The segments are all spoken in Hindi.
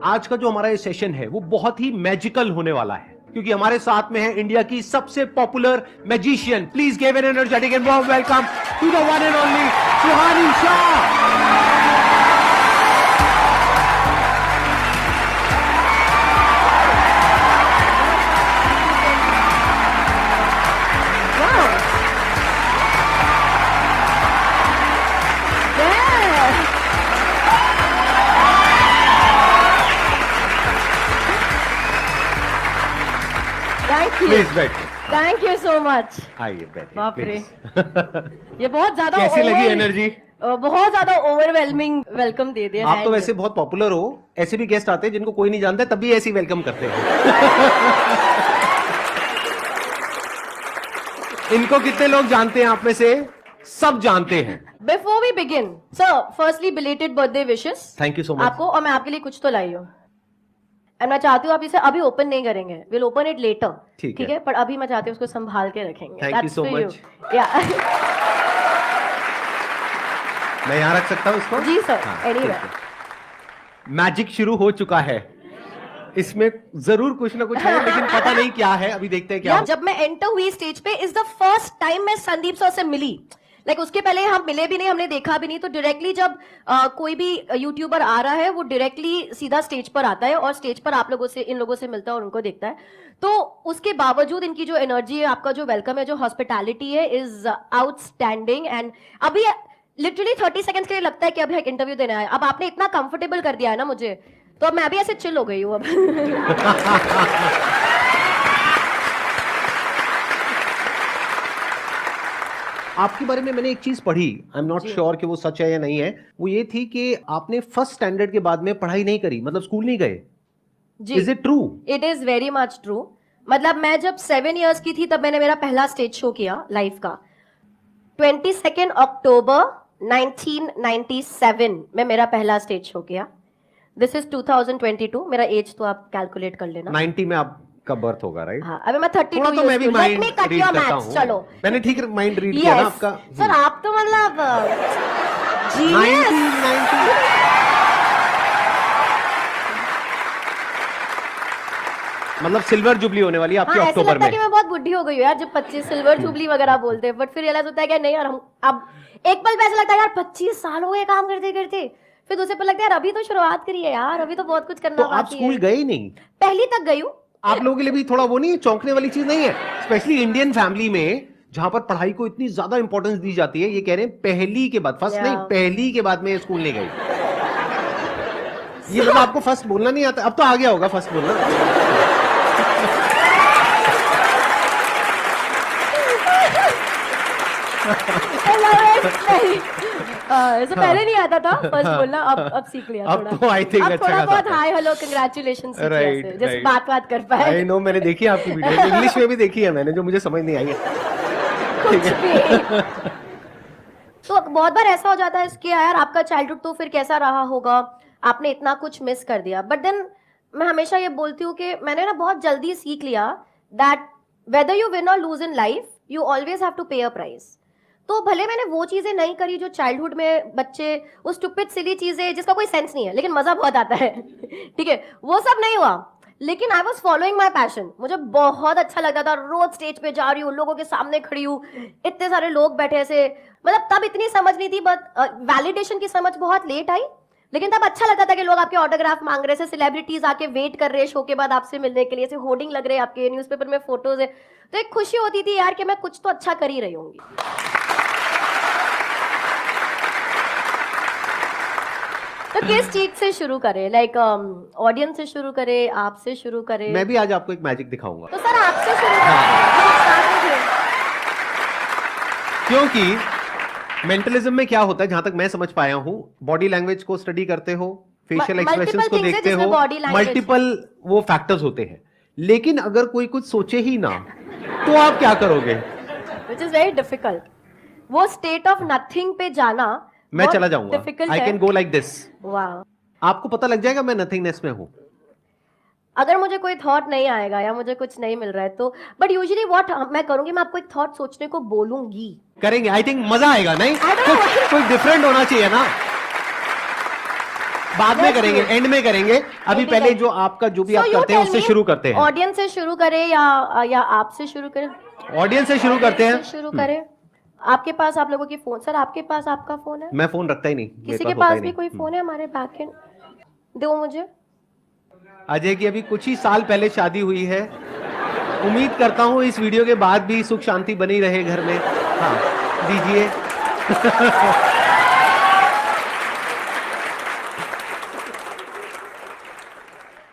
आज का जो हमारा ये सेशन है वो बहुत ही मैजिकल होने वाला है, क्योंकि हमारे साथ में है इंडिया की सबसे popular magician. Please give an energetic and warm welcome to the one and only Suhani Shah. Please बैठिए। Thank you so much. आइए बैठिए। बाप रे, ये बहुत ज्यादा कैसी लगी एनर्जी? बहुत ज्यादा ओवरवेलमिंग वेलकम दे दिया। आप तो वैसे बहुत पॉपुलर हो, ऐसे भी गेस्ट आते हैं जिनको कोई नहीं जानता, तब भी ऐसे वेलकम करते हैं। इनको कितने लोग जानते हैं आप में से? सब जानते हैं। Before we begin sir, firstly belated birthday wishes. Thank you so much आपको, और मैं आपके लिए कुछ तो लाई हूँ। एंड मैं चाहती हूँ आप इसे अभी ओपन नहीं करेंगे, विल ओपन इट लेटर, ठीक है? पर अभी मैं चाहती हूँ उसको संभाल के रखेंगे। Thank you so much. मैं यहाँ रख सकता हूँ उसको? जी सर, एनीवे। मैजिक शुरू हो चुका है, इसमें जरूर कुछ ना कुछ है, लेकिन पता नहीं क्या है, अभी देखते हैं क्या। जब मैं एंटर हुई स्टेज पे, इज द फर्स्ट टाइम मैं संदीप सर से मिली। लाइक उसके पहले हम मिले भी नहीं, हमने देखा भी नहीं। तो डायरेक्टली जब कोई भी यूट्यूबर आ रहा है, वो डायरेक्टली सीधा स्टेज पर आता है और स्टेज पर आप लोगों से, इन लोगों से मिलता है और उनको देखता है। तो उसके बावजूद इनकी जो एनर्जी है, आपका जो वेलकम है, जो हॉस्पिटैलिटी है, इज आउटस्टैंडिंग। एंड अभी लिटरली 30 सेकंड्स के लिए लगता है कि अभी एक इंटरव्यू देना है। अब आपने इतना कंफर्टेबल कर दिया है ना मुझे, तो अब मैं अभी ऐसे चिल हो गई हूँ अब। आपके बारे में मैंने एक चीज पढ़ी, आई एम नॉट श्योर कि वो सच है या नहीं है। वो ये थी कि आपने फर्स्ट स्टैंडर्ड के बाद में पढ़ाई नहीं करी, मतलब स्कूल नहीं गए। Is it true? It is very much true. मतलब मैं जब 7 इयर्स की थी तब मैंने मेरा पहला स्टेज शो किया लाइफ का। 22 अक्टूबर 1997 में मेरा पहला स्टेज शो किया। This is 2022। मेरा एज तो आप कैलकुलेट कर लेना। 90 में आपका बर्थ होगा, राइट? हाँ, अभी मैं 32 तो मैं भी माइंड रीड करता हूँ। चलो, मैंने ठीक माइंड रीड किया ना आपका। सर आप तो मतलब 90 मतलब सिल्वर जुबली होने वाली है आपकी अक्टूबर में। कि मैं बहुत बुढ़ी हो गई हूँ यार, जब 25 सिल्वर जुबली वगैरह बोलते हैं। बट फिर रियलाइज होता है कि नहीं यार, हम अब एक पल पे ऐसा लगता है यार 25 साल हो गए काम करते करते। फिर दूसरे पल लगता है यार अभी तो शुरुआत करी है यार, अभी तो बहुत कुछ करना बाकी है। तो आप स्कूल गए ही नहीं? पहली तक गई हूँ। आप लोगों के लिए भी थोड़ा वो नहीं है, चौंकने वाली चीज नहीं है? स्पेशली इंडियन फैमिली में जहां पर पढ़ाई को इतनी ज्यादा इंपॉर्टेंस दी जाती है। ये कह रहे हैं पहली के बाद, फर्स्ट नहीं, पहली के बाद में स्कूल नहीं गई। ये मतलब आपको फर्स्ट बोलना नहीं आता? अब तो आ गया होगा फर्स्ट बोलना। ऐसा पहले नहीं आता था फर्स्ट बोलना, अब सीख लिया थोड़ा। अब तो आई थिंक अच्छा थोड़ा बहुत हाय हेलो कांग्रेचुलेशंस जैसे बात कर पाए। आई नो, मैंने देखी है आपकी वीडियो, इंग्लिश में भी देखी है मैंने, जो मुझे समझ नहीं आई है। कुछ भी। तो बहुत बार ऐसा हो जाता है कि यार आपका चाइल्डहुड तो फिर कैसा रहा होगा, आपने इतना कुछ मिस कर दिया। बट देन मैं हमेशा ये बोलती हूँ कि मैंने ना बहुत जल्दी सीख लिया that whether you win or lose in life, you always have to pay a price. तो भले मैंने वो चीजें नहीं करी जो चाइल्डहुड में बच्चे, वो स्टूपिड सिली चीजें जिसका कोई सेंस नहीं है लेकिन मजा बहुत आता है, ठीक है, वो सब नहीं हुआ। लेकिन I was following my passion. मुझे बहुत अच्छा लगता था, रोज स्टेज पे जा रही हूँ, लोगों के सामने खड़ी हूँ, इतने सारे लोग बैठे ऐसे। मतलब तब इतनी समझ नहीं थी, बट वैलिडेशन की समझ बहुत लेट आई। लेकिन तब अच्छा लगता था कि लोग आपके ऑटोग्राफ मांग रहे थे, सेलिब्रिटीज आके वेट कर रहे हैं शो के बाद आपसे मिलने के लिए, ऐसे होर्डिंग लग रहे हैं आपके, न्यूज़पेपर में फोटोज है। तो एक खुशी होती थी यार कि मैं कुछ तो अच्छा कर ही रही होंगी। तो किस चीज से शुरू करें? लाइक ऑडियंस से शुरू करें, आपसे शुरू करें? मैं भी आज आपको एक मैजिक दिखाऊंगा। तो सर आपसे शुरू करें। क्योंकि मेंटलिज्म में क्या होता है, जहां तक मैं समझ पाया हूं, बॉडी लैंग्वेज को स्टडी करते हो, फेशियल एक्सप्रेशंस को देखते हो, मल्टीपल वो फैक्टर्स होते हैं। लेकिन अगर कोई कुछ सोचे ही ना, तो आप क्या करोगे? Which is very difficult. वो स्टेट ऑफ नथिंग पे जाना मैं चला जाऊंगा। I can go like this. वाह, आपको पता लग जाएगा मैं नथिंगनेस में हूं। अगर मुझे कोई थॉट नहीं आएगा या मुझे कुछ नहीं मिल रहा है तो, बट यूजुअली व्हाट मैं करूंगी, मैं आपको एक थॉट सोचने को बोलूंगी। करेंगे, आई थिंक मजा आएगा। नहीं कुछ डिफरेंट होना चाहिए ना। बाद में करेंगे, एंड में करेंगे। अभी पहले जो आपका जो भी आप करते हैं उससे शुरू करते हैं। ऑडियंस से शुरू करें या आपसे शुरू करें? ऑडियंस से शुरू करते हैं। शुरू करें। आपके पास आप लोगों की फोन, सर आपके पास आपका फोन है? मैं फोन रखता ही नहीं। किसी के पास भी कोई फोन है? हमारे बैक एंड दो मुझे। अजय की अभी कुछ ही साल पहले शादी हुई है। उम्मीद करता हूँ इस वीडियो के बाद भी सुख शांति बनी रहे घर में। हाँ दीजिए।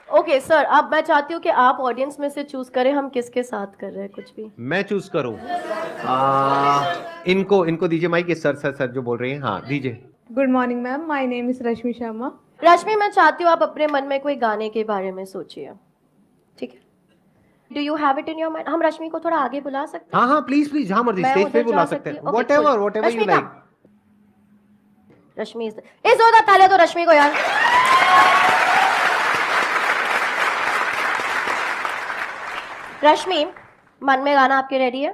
ओके सर, अब मैं चाहती हूँ कि आप ऑडियंस में से चूज करें हम किसके साथ कर रहे हैं कुछ भी। मैं चूज करूं? इनको दीजिए माइक। सर जो बोल रही हैं। हाँ दीजिए। Good morning ma'am, my name is Rashmi Sharma. Rashmi, मैं चाहती हूँ आप अपने मन में कोई गाने के बारे में सोचिए, ठीक है? Do you have it in your mind? हम रश्मि को थोड़ा आगे बुला सकते हैं? हाँ प्लीज जहां मर्जी स्टेज पे बुला सकते हैं। Whatever you like. रश्मि इस जोरदार तालियां तो रश्मि को यार। रश्मि, मन में गाना आपके रेडी है?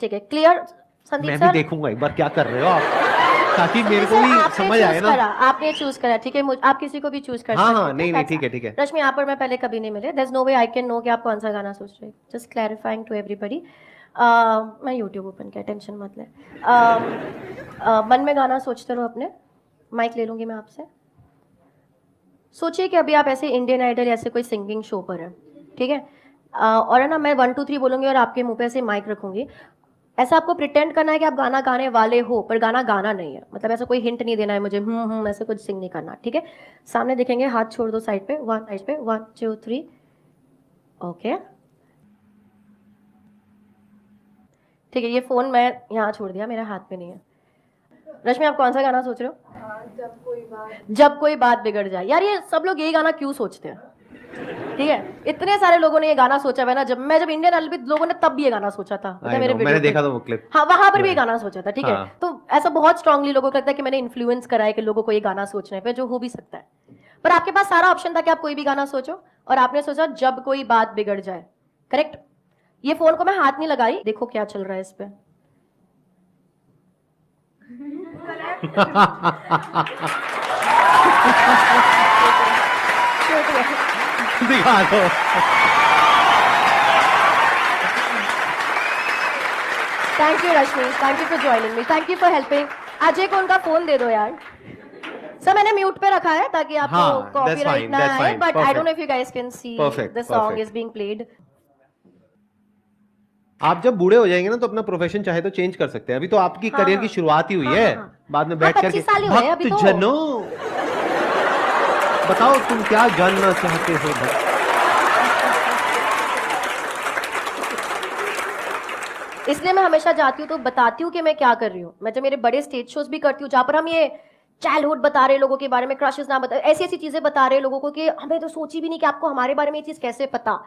ठीक है, क्लियर? संदीप मैं सर, भी देखूंगा एक बार क्या कर रहे हो आप, ताकि मेरे को भी समझ आए ना। आपने चूज करा, ठीक है? आप किसी को भी चूज कर सकते हैं। हाँ नहीं ठीक है। रश्मि, यहाँ पर मैं पहले कभी नहीं मिले। There is no way I can know कि आप कौन सा गाना सोच रहे हैं। Just clarifying to everybody. मैं यूट्यूब ओपन किया, टेंशन मत ले। मन में गाना सोचते रहो अपने। माइक ले लूंगी मैं आपसे। सोचिए कि अभी आप ऐसे इंडियन आइडल ऐसे कोई सिंगिंग शो पर है, ठीक है? और है ना, मैं 1 2 3 बोलूंगी और आपके मुंह पे ऐसे माइक रखूंगी। ऐसा आपको प्रिटेंड करना है कि आप गाना गाने वाले हो, पर गाना गाना नहीं है। मतलब ऐसा कोई हिंट नहीं देना है मुझे, ऐसे कुछ सिंग नहीं करना, ठीक है? सामने देखेंगे, हाथ छोड़ दो साइड पे, 1 2 3। ओके, ठीक है। ये फोन मैं यहाँ छोड़ दिया, मेरे हाथ में नहीं है। रश्मि, आप कौन सा गाना सोच रहे हो? जब कोई बात बिगड़ जाए। यार ये सब लोग यही गाना क्यों सोचते हैं? ठीक है, इतने सारे लोगों ने ये गाना सोचा है ना। जब इंडियन आइडल भी लोगों ने तब भी ये गाना सोचा था। मैंने देखा था वो क्लिप। हाँ, वहां पर भी ये गाना सोचा था, ठीक है? तो ऐसा बहुत स्ट्रांगली लोगों को लगता है कि मैंने इन्फ्लुएंस करा है कि लोगों को ये गाना सोचने पे, जो हो भी सकता है। पर आपके पास सारा ऑप्शन था कि आप कोई भी गाना सोचो, और आपने सोचा जब कोई बात बिगड़ जाए। करेक्ट? ये फोन को मैं हाथ नहीं लगाई, देखो क्या चल रहा है इस पे। दिखा दो। Thank you Rashmi, thank you for joining me, thank you for helping. Ajay को उनका फोन दे दो यार। सर, मैंने म्यूट पे रखा है ताकि आपको कॉपीराइट ना आए, but I don't know if you guys can see the song is being played. आप जब बूढ़े हो जाएंगे ना तो अपना प्रोफेशन चाहे तो चेंज कर सकते हैं। अभी तो आपकी करियर की शुरुआत ही हुई है। बाद में बैठ करके भक्त जनों बताओ तुम क्या जानना चाहते हो। इसलिए मैं हमेशा जाती हूँ तो बताती हूँ कि मैं क्या कर रही हूँ। मैं जब मेरे बड़े स्टेज शोज भी करती हूँ जहाँ पर हम ये चाइल्डहुड बता रहे लोगों के बारे में, क्रशेस ना बता, ऐसी ऐसी चीजें बता रहे लोगों को कि हमें तो सोची भी नहीं कि आपको हमारे बारे में ये चीज कैसे पता।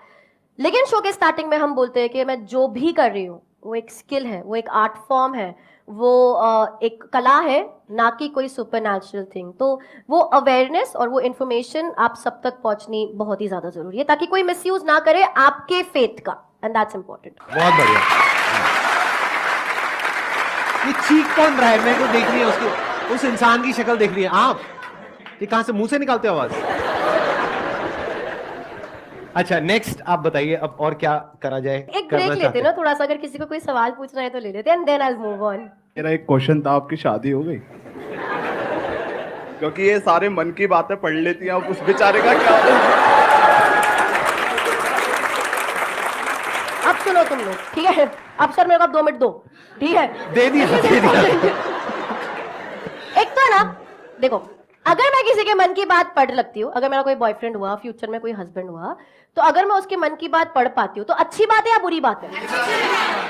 लेकिन शो के स्टार्टिंग में हम बोलते हैं कि मैं जो भी कर रही हूँ वो एक स्किल है, वो एक आर्ट फॉर्म है, वो एक कला है, ना कि कोई सुपरनैचुरल थिंग। तो वो अवेयरनेस और वो इन्फॉर्मेशन आप सब तक पहुंचनी बहुत ही ज्यादा जरूरी है, ताकि कोई मिसयूज ना करे आपके फेथ का, एंड दैट्स इंपॉर्टेंट। बहुत बढ़िया। ये चीख कौन रहा है? मेरे को देख रही है, उसकी उस इंसान की शक्ल देख रही है। आप ये कहां से मुंह से निकालते हो आवाज? अच्छा, नेक्स्ट आप बताइए अब और क्या करा जाए। एक ब्रेक लेते ना थोड़ा सा, अगर किसी को कोई सवाल पूछना है तो ले लेते हैं, and then I will move on. मेरा एक क्वेश्चन था, आपकी शादी हो गई? क्योंकि ये सारे मन की बातें पढ़ लेती हैं, अब उस बेचारे का क्या? अब सुनो तुम लोग, ठीक है? अब सर मेरे को 2 मिनट दो, ठीक है? दे दिया। एक तो ना देखो, अगर मैं किसी के मन की बात पढ़ लगती हूँ, अगर मेरा कोई बॉयफ्रेंड हुआ, फ्यूचर में कोई हस्बैंड हुआ, तो अगर मैं उसके मन की बात पढ़ पाती हूँ तो अच्छी बात है या बुरी बात है?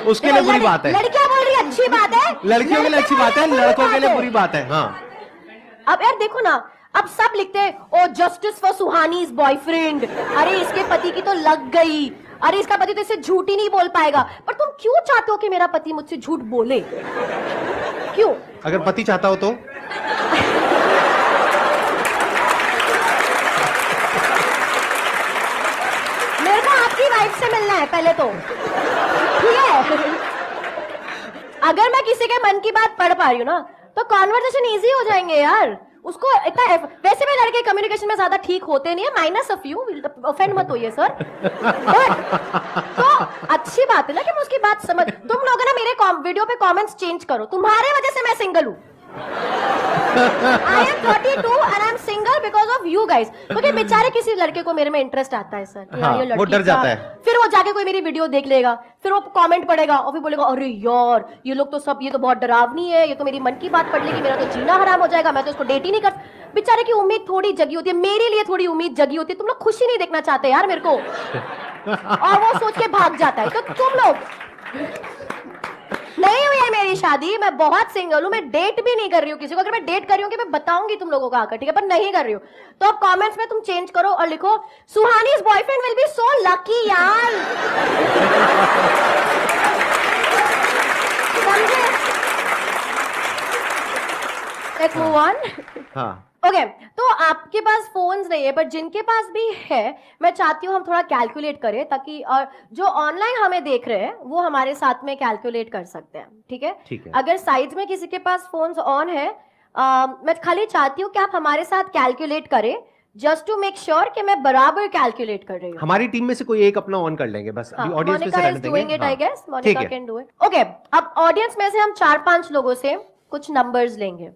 उसके लिए बुरी बात है। लड़कियां बोल रही अच्छी बात है, लड़कियों के लिए अच्छी बात है, लड़कों के लिए बुरी बात है। हाँ, अब यार देखो ना, अब सब लिखते हैं ओ जस्टिस फॉर सुहानीज बॉयफ्रेंड, अरे इसके पति की तो लग गई, अरे इसका पति तो इससे झूठ ही नहीं बोल पाएगा। पर तुम क्यों चाहते हो कि मेरा पति मुझसे झूठ बोले? क्यों? अगर पति चाहता हो तो मेरे को आपकी वाइफ से मिलना है पहले तो, ठीक है? अगर मैं किसी के मन की बात पढ़ पा रही हूँ ना तो कॉन्वर्सेशन इजी हो जाएंगे यार। उसको इतना वैसे भी लड़के कम्युनिकेशन में ज्यादा ठीक होते नहीं है, माइनस ऑफ यू, ऑफेंड मत होइए सर। तो अच्छी बात है ना कि मैं उसकी बात समझ। तुम लोग ना मेरे वीडियो पे कमेंट्स चेंज करो, तुम्हारे वजह से मैं सिंगल हूँ। I am 32 and I am single because of you guys। क्योंकि बेचारे किसी लड़के को मेरे में इंटरेस्ट आता है सर, हाँ, ये लड़की वो डर जाता है। फिर वो जाके कोई मेरी वीडियो देख लेगा, फिर वो कमेंट पढ़ेगा और फिर बोलेगा अरे यार ये लोग तो सब, ये तो बहुत डरावनी है, ये तो मेरी मन की बात पढ़ लेगी, मेरा तो जीना हराम हो जाएगा, मैं तो इसको डेट ही नहीं कर। बेचारे की उम्मीद थोड़ी जगी होती है, मेरे लिए थोड़ी उम्मीद जगी होती है। तुम लोग खुशी नहीं देखना चाहते यार मेरे को, और वो सोच के भाग जाता है। तो तुम लोग, नहीं हुई है मेरी शादी, मैं बहुत सिंगल हूं, मैं डेट भी नहीं कर रही हूँ किसी को। अगर मैं डेट कर रही हूँ कि मैं बताऊंगी तुम लोगों को आकर, ठीक है, पर नहीं कर रही हूँ। तो अब कमेंट्स में तुम चेंज करो और लिखो Suhani's boyfriend will be so lucky यार। समझे? Let's move on. हाँ ओके तो आपके पास फोन्स नहीं है, पर जिनके पास भी है, मैं चाहती हूँ हम थोड़ा कैलकुलेट करें, ताकि और जो ऑनलाइन हमें देख रहे हैं वो हमारे साथ में कैलकुलेट कर सकते हैं, ठीक है? ठीक है। अगर साइड में किसी के पास फोन्स ऑन है, मैं खाली चाहती हूँ कि आप हमारे साथ कैलकुलेट करें, जस्ट टू मेक श्योर कि मैं बराबर कैलकुलेट कर रही हूँ। हमारी टीम में से कोई एक अपना ऑन कर लेंगे बस, अभी ऑडियंस में से रहने देंगे। Monica can do it. Okay अब ऑडियंस में से हम 4-5 लोगों से कुछ नंबर्स लेंगे।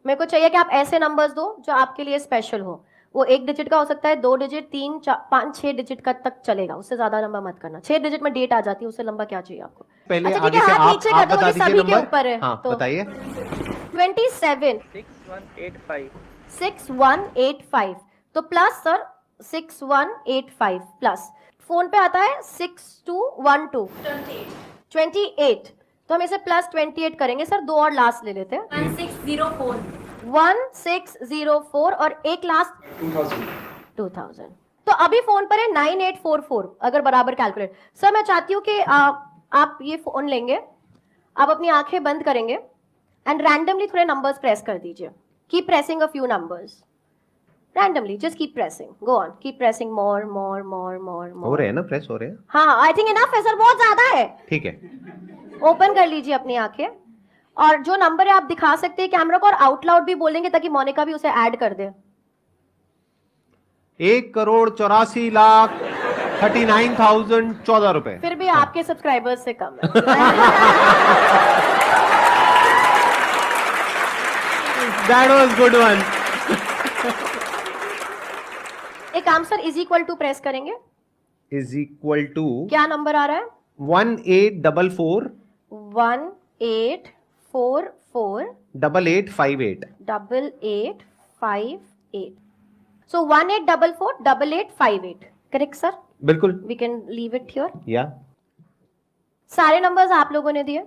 मेरे को चाहिए कि आप ऐसे नंबर्स दो जो आपके लिए स्पेशल हो। वो 1 डिजिट का हो सकता है, 2 डिजिट, 3, 4, 5, 6 डिजिट का तक चलेगा, उससे ज्यादा नंबर मत करना। 6 डिजिट में डेट आ जाती है, उससे लंबा क्या चाहिए आपको? पहले अच्छा, आगे ठीक से है, हाथ नीचे कर दो, बता ये दीजिए सभी के नंबर। ऊपर है। हाँ, तो बताइए। 27 6185 तो प्लस सर 6185 प्लस फोन पे आता है 6212 28 तो हम इसे प्लस 28 करेंगे सर। 2 और लास्ट ले लेते हैं, 1604 और एक लास्ट 2000। तो अभी फोन पर है 9844 अगर बराबर कैलकुलेट। सर मैं चाहती हूँ कि आप ये फोन लेंगे, आप अपनी आंखें बंद करेंगे एंड रैंडमली थोड़े नंबर्स प्रेस कर दीजिए। Keep pressing a few numbers randomly, just keep pressing, go on, keep pressing more हो रहे हैं ना, प्रेस हो रहे हैं। हाँ आई थिंक इनफ है सर, बहुत ज्यादा है। ठीक है, ओपन कर लीजिए अपनी आंखें और जो नंबर है आप दिखा सकते हैं कैमरा को, और आउट लाउड भी बोलेंगे ताकि मोनिका भी उसे ऐड कर दे। 1,84,39,014 रुपए। फिर भी आपके सब्सक्राइबर्स से कम है। That was good one। एक काम sir, is equal to press करेंगे, इज इक्वल टू क्या नंबर आ रहा है? 1844 1844 8858 8858 so 1844 8858 करेक्ट सर? बिल्कुल, we can leave it here. या सारे नंबर्स आप लोगों ने दिए,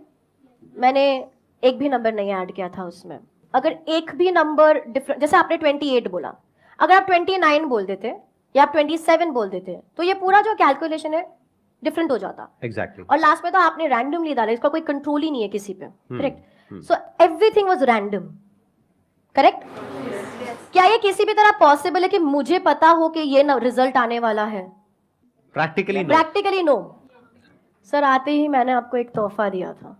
मैंने एक भी नंबर नहीं ऐड किया था उसमें। अगर एक भी नंबर डिफरेंट, जैसे आपने 28 बोला, अगर आप 29 बोल देते या आप 27 बोल देते तो ये पूरा जो कैलकुलेशन है डिफरेंट हो जाता। एग्जैक्टली। और लास्ट में तो आपने रैंडमली डाला, इसका कोई कंट्रोल ही नहीं है किसी पे, correct? So everything was random, correct? क्या ये किसी भी तरह पॉसिबल है कि मुझे पता हो कि ये रिजल्ट आने वाला है? Practically no sir. आते ही मैंने आपको एक तोहफा दिया था।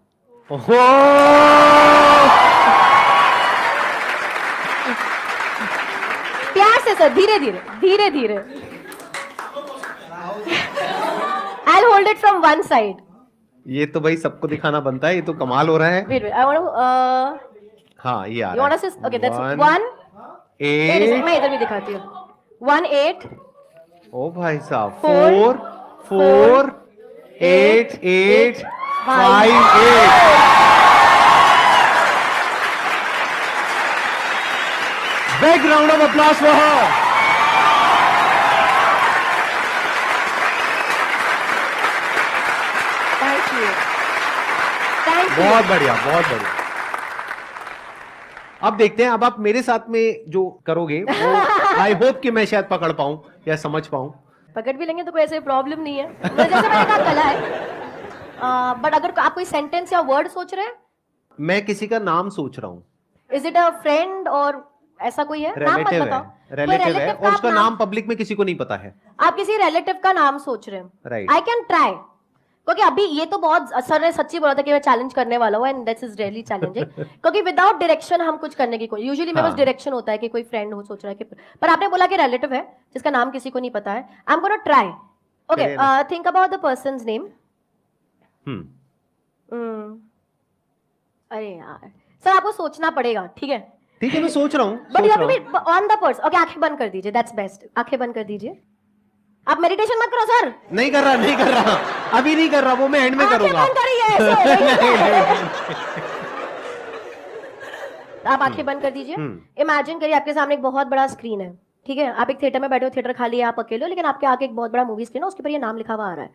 प्यार से सर, धीरे धीरे धीरे धीरे। I'll hold it from one side। ये तो भाई सबको दिखाना बनता है, ये तो कमाल हो रहा है। Wait, I want to हाँ, ये आ you रहा want है। to okay, that's 1 8 मैं इधर भी दिखाती हूँ। 1 8 ओ भाई साहब, 4 4 8 8 5 8। Big round of applause for her। Thank you। Thank you। बहुत बढ़िया, बहुत बढ़िया। अब देखते हैं, अब आप मेरे साथ में जो करोगे वो आई होप कि मैं शायद पकड़ पाऊं या समझ पाऊं। पकड़ भी लेंगे तो कोई ऐसे प्रॉब्लम नहीं है, जैसे मैंने कहा कला है। बट अगर आप कोई सेंटेंस या वर्ड सोच रहे हैं, मैं किसी का नाम सोच रहा हूं। इज इट अ फ्रेंड और ऐसा कोई है? नाम मत बताओ। रिलेटिव है और उसका नाम पब्लिक में किसी को नहीं पता है। आप किसी रिलेटिव का नाम सोच रहे हैं, राइट? आई कैन ट्राई, क्योंकि अभी ये तो बहुत सर ने सच्ची बोला था कि मैं चैलेंज करने वाला हूँ and this is really challenging क्योंकि विदाउट डायरेक्शन हम कुछ करने की कोई यूजुअली मेरे पास डायरेक्शन होता है कि कोई फ्रेंड हो सोच रहा है कि पर आपने बोला कि रिलेटिव है जिसका नाम किसी को नहीं पता है I am gonna try okay think about the persons name अरे यार सर आपको सोचना पड़ेगा ठीक है मैं सोच रहा हूँ but you have to be on the person okay आंखें बंद कर दीजिए दैट्स बेस्ट आंखें बंद कर दीजिए आप मेडिटेशन मत करो सर नहीं कर रहा अभी नहीं कर रहा वो मैं एंड में करूंगा आंखें बंद करिए आप आंखें बंद कर दीजिए इमेजिन करिए आपके सामने एक बहुत बड़ा स्क्रीन है ठीक है आप एक थिएटर में बैठे हो थिएटर खाली है आप अकेले हो लेकिन आपके आगे एक बहुत बड़ा मूवी स्क्रीन है उसके ऊपर ये नाम लिखा हुआ आ रहा है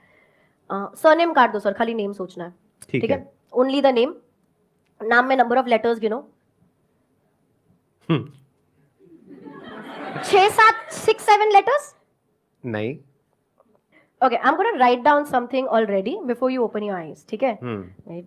सरनेम काट दो सर खाली नेम सोचना है ठीक है ओनली द नेम नाम में नंबर ऑफ लेटर्स गिनो 6-7 letters नहीं okay I'm going to write down something already before you open your eyes ठीक है Right.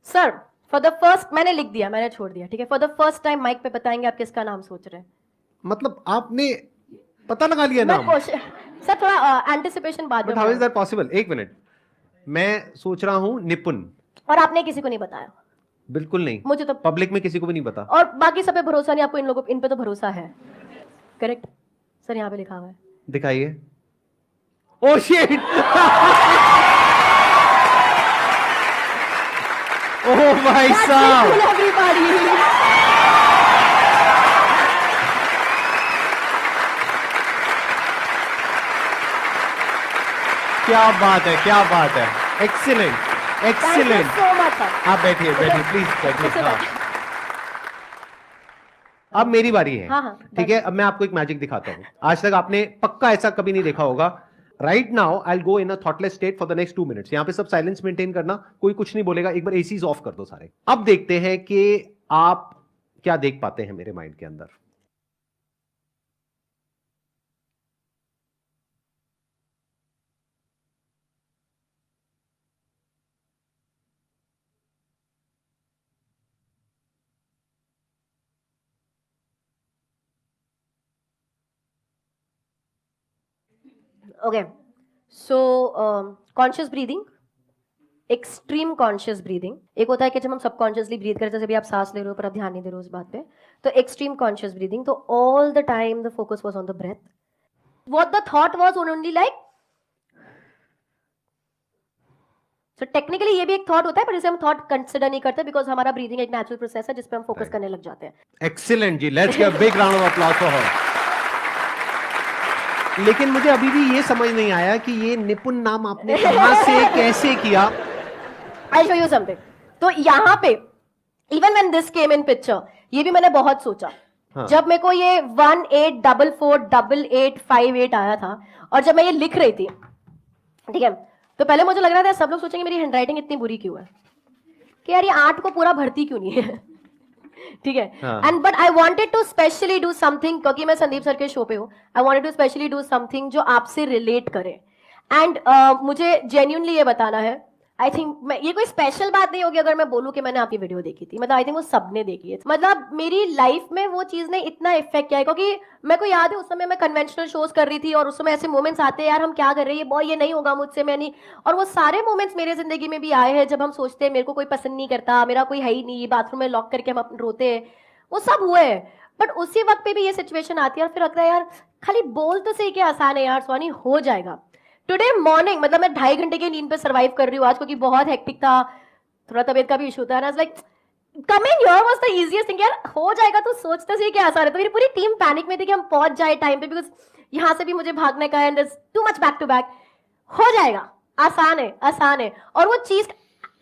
Sir for the first मैंने लिख दिया मैंने छोड़ दिया ठीक है for the first time mic पे बताएंगे आप किसका नाम सोच रहे हैं मतलब आपने पता लगा लिया नाम सर थोड़ा एंटिसिपेशन बाद में हाउ इज दैट पॉसिबल एक मिनट मैं सोच रहा हूं निपुण और आपने किसी को नहीं बताया बिल्कुल नहीं मुझे तो पब्लिक में किसी को भी नहीं पता और बाकी सब पे भरोसा नहीं आपको इन लोगों इन पे तो भरोसा है करेक्ट सर यहाँ पे लिखा हुआ है दिखाइए ओह शिट ओह भाई साहब क्या बात है एक्सीलेंट आप बैठिए प्लीज बैठिए अब मेरी बारी है ठीक है अब मैं आपको एक मैजिक दिखाता हूं आज तक आपने पक्का ऐसा कभी नहीं देखा होगा right now I will go in a thoughtless state for the next 2 minutes यहां पे सब साइलेंस मेंटेन करना कोई कुछ नहीं बोलेगा एक बार एसीज ऑफ कर दो सारे अब देखते हैं कि आप क्या देख पाते हैं मेरे माइंड के अंदर Okay, so conscious breathing, extreme conscious breathing. एक होता है कि जब हम subconsciously breathe करते हैं जैसे भी आप सांस ले रहे हो पर आप ध्यान नहीं दे रहे हो उस बात पे तो extreme conscious breathing तो all the time the focus was on the breath. What the thought was only like so technically ये भी एक thought होता है पर इसे हम thought consider नहीं करते because हमारा breathing एक natural process है जिस पे हम focus करने लग जाते हैं. Excellent ji, let's give a big round of applause for her. लेकिन मुझे अभी भी ये समझ नहीं आया कि ये निपुण नाम आपने कहां से कैसे किया I'll show you something. तो यहाँ पे even when this came in picture ये भी मैंने बहुत सोचा जब मेरे को ये 18448858 आया था और जब मैं ये लिख रही थी ठीक है तो पहले मुझे लग रहा था सब लोग सोचेंगे मेरी हैंडराइटिंग इतनी बुरी क्यों है कि यार ये 8 को पूरा भरती क्यों नहीं है ठीक है and but I wanted to specially do something क्योंकि मैं संदीप सर के शो पे हूँ I wanted to specially do something जो आपसे रिलेट करे एंड मुझे जेन्युइनली ये बताना है आई थिंक ये कोई स्पेशल बात नहीं होगी अगर मैं बोलूं कि मैंने आपकी वीडियो देखी थी मतलब आई थिंक वो सबने देखी है मतलब मेरी लाइफ में वो चीज ने इतना इफेक्ट किया है क्योंकि मेरे को याद है उस समय मैं कन्वेंशनल शोज कर रही थी और उस समय ऐसे मोमेंट्स आते हैं यार हम क्या कर रहे हैं बॉय ये नहीं होगा मुझसे मैं नहीं और वो सारे मोमेंट्स मेरे जिंदगी में भी आए हैं जब हम सोचते हैं मेरे को कोई पसंद नहीं करता मेरा कोई है ही नहीं बाथरूम में लॉक करके हम रोते हैं वो सब हुए हैं बट उसी वक्त पे भी ये सिचुएशन आती है और फिर लगता है यार खाली बोल तो सही क्या आसान है यार स्वानी हो जाएगा टुडे मॉर्निंग मतलब मैं 2.5 घंटे की नींद पे सरवाइव कर रही हूँ आज क्योंकि बहुत हेक्टिक था थोड़ा तबीयत का भी इशू था like coming here was the easiest thing यार हो जाएगा तो सोचते सही क्या आसान है तो मेरी पूरी टीम पैनिक में थी कि हम पहुंच जाए टाइम पे बिकॉज यहाँ से भी मुझे भागने का and too much back to back हो जाएगा आसान है और वो चीज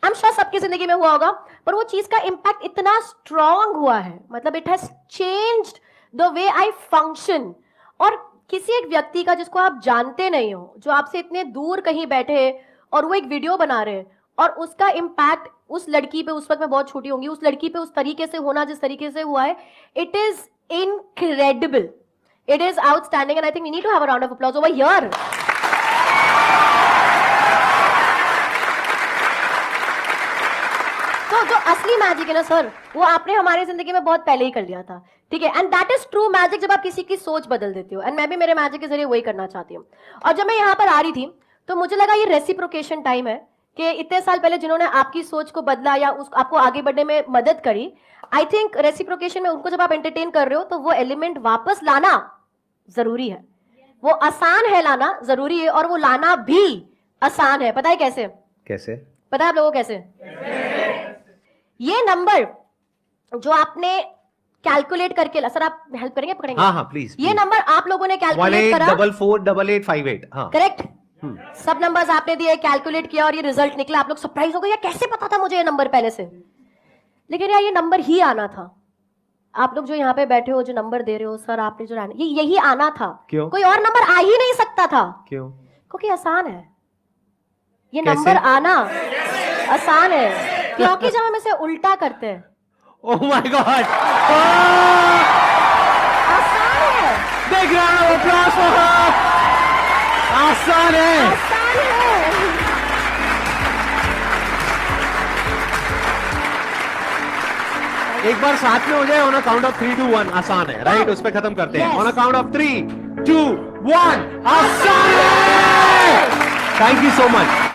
आई एम श्योर सबकी जिंदगी में हुआ होगा पर वो चीज का इम्पैक्ट इतना स्ट्रॉन्ग हुआ है मतलब it has changed the way I function और किसी एक व्यक्ति का जिसको आप जानते नहीं हो जो आपसे इतने दूर कहीं बैठे और वो एक वीडियो बना रहे हैं और उसका इम्पैक्ट उस लड़की पे उस वक्त मैं बहुत छोटी होंगी उस लड़की पे उस तरीके से होना जिस तरीके से हुआ है it is incredible it is outstanding and I think we need to have a round of applause over here तो जो असली मैजिक है ना सर, वो आपने हमारी जिंदगी में बहुत पहले ही कर लिया था, ठीक है। And that is true magic, जब आप किसी की सोच बदल देते हो। एंड मैं भी मेरे मैजिक के जरिए वही करना चाहती हूँ। और जब मैं यहाँ पर आ रही थी तो मुझे लगा ये रेसिप्रोकेशन टाइम है कि इतने साल पहले जिन्होंने आपकी सोच को बदला या आपको आगे बढ़ने में मदद करी, आई थिंक रेसिप्रोकेशन में उनको जब आप एंटरटेन कर रहे हो तो वो एलिमेंट वापस लाना जरूरी है। वो आसान है लाना, जरूरी है, और वो लाना भी आसान है। पता है कैसे? कैसे पता है आप लोगों को कैसे? ये नंबर जो आपने कैलकुलेट करके, सर आप हेल्प करेंगे, पकड़ेंगे? हाँ हाँ प्लीज। ये नंबर आप लोगों ने कैलकुलेट करा, 18448858। हाँ करेक्ट। सब नंबर्स आपने दिए, कैलकुलेट किया और ये रिजल्ट निकला। आप लोग सरप्राइज हो गए, यार कैसे पता था मुझे ये नंबर पहले से? लेकिन यार ये नंबर ही आना था। आप लोग जो यहाँ पे बैठे हो, जो नंबर दे रहे हो, सर आपने जो ये यही आना था। क्यों? कोई और नंबर आ ही नहीं सकता था। क्यों? क्योंकि आसान है ये कैसे? नंबर आना, आसान है क्योंकि जब हम इसे उल्टा करते हैं, ओह माय गॉड, आसान है। Big round of applause for her. आसान है। आसान है। एक बार साथ में हो जाए, ऑन अ काउंट ऑफ 3 2 1 आसान है, राइट? उस पे खत्म करते हैं। Yes. On a count of 3 2 1 आसान है। Thank you so much.